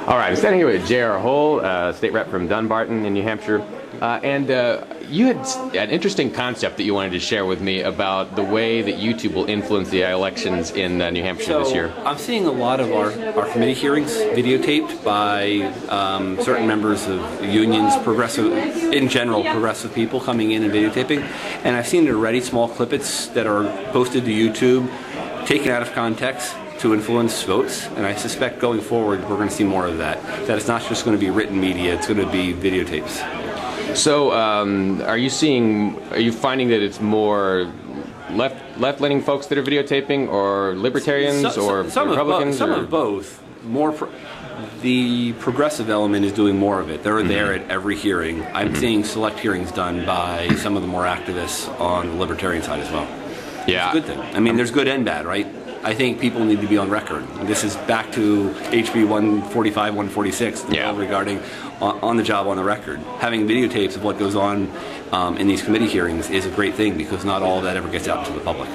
All right, I'm standing here with J.R. Hull, state rep from Dunbarton in New Hampshire, and you had an interesting concept that you wanted to share with me about the way that YouTube will influence the elections in New Hampshire this year. I'm seeing a lot of our committee hearings videotaped by certain members of unions, progressive, in general, progressive people coming in and videotaping, and I've seen already small clippets that are posted to YouTube, taken out of context, to influence votes, and I suspect going forward we're going to see more of that. That it's not just going to be written media, it's going to be videotapes. So are you finding that it's more left-leaning folks that are videotaping, or libertarians, or Republicans? Some of both. The progressive element is doing more of it. They're there at every hearing. I'm seeing select hearings done by some of the more activists on the libertarian side as well. Yeah. It's a good thing. I mean, there's good and bad, right? I think people need to be on record. This is back to HB 145, 146, the bill regarding on the job on the record. Having videotapes of what goes on in these committee hearings is a great thing, because not all of that ever gets out to the public.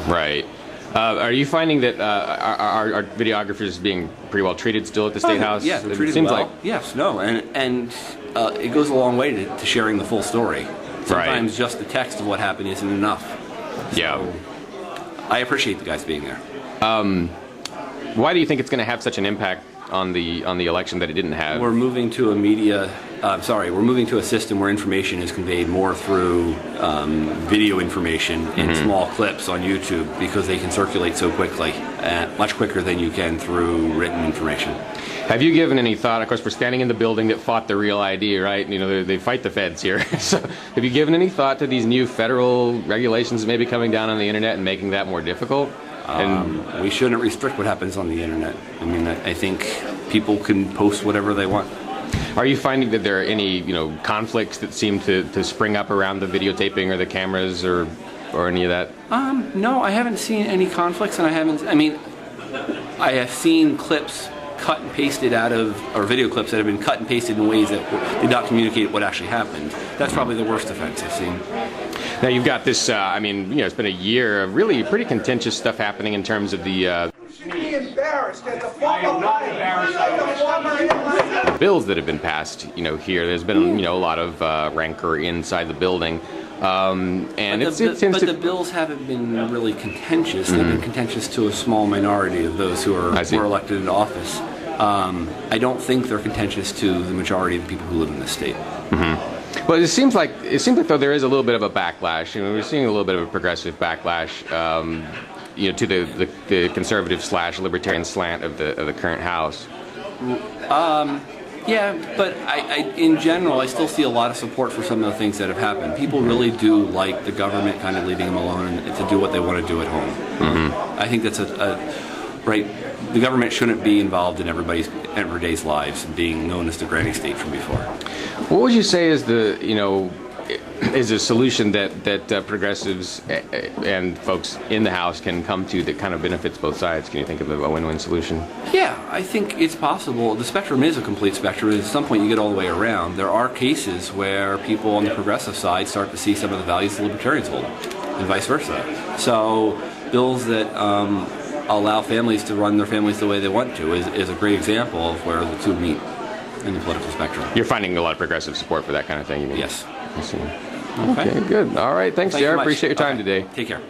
Right. Are you finding that our videographers being pretty well treated still at the State House? Yeah, they're treated well. Yes, no, and it goes a long way to sharing the full story. Sometimes just the text of what happened isn't enough. So I appreciate the guys being there. Why do you think it's going to have such an impact on the election that it didn't have? We're moving to we're moving to a system where information is conveyed more through video information in small clips on YouTube, because they can circulate so quickly, much quicker than you can through written information. Have you given any thought? Of course, we're standing in the building that fought the Real ID, right? You know, they fight the feds here. So, have you given any thought to these new federal regulations maybe coming down on the internet and making that more difficult? We shouldn't restrict what happens on the internet. I mean, I think people can post whatever they want. Are you finding that there are any, conflicts that seem to spring up around the videotaping or the cameras or any of that? No, I haven't seen any conflicts, and I have seen clips cut and pasted out of, or video clips that have been cut and pasted in ways that did not communicate what actually happened. That's probably the worst offense I've seen. Now you've got this, it's been a year of really pretty contentious stuff happening in terms of the bills that have been passed, here. There's been, a lot of rancor inside the building. But the bills haven't been really contentious. They've been contentious to a small minority of those who are elected into office. I don't think they're contentious to the majority of the people who live in this state. Well, it seems like though there is a little bit of a backlash. We're seeing a little bit of a progressive backlash, to the conservative / libertarian slant of the current House. Yeah, but in general, I still see a lot of support for some of the things that have happened. People really do like the government kind of leaving them alone and to do what they want to do at home. I think that's right. The government shouldn't be involved in everybody's everyday's lives, being known as the granny state from before. What would you say is is a solution that progressives and folks in the House can come to that kind of benefits both sides? Can you think of a win-win solution? Yeah, I think it's possible. The spectrum is a complete spectrum. At some point you get all the way around. There are cases where people on the progressive side start to see some of the values the libertarians hold, and vice versa. So bills that allow families to run their families the way they want to is a great example of where the two meet in the political spectrum. You're finding a lot of progressive support for that kind of thing, you mean? Yes. I see. Okay, good. All right. Thanks, Jared. Appreciate your time today. Take care.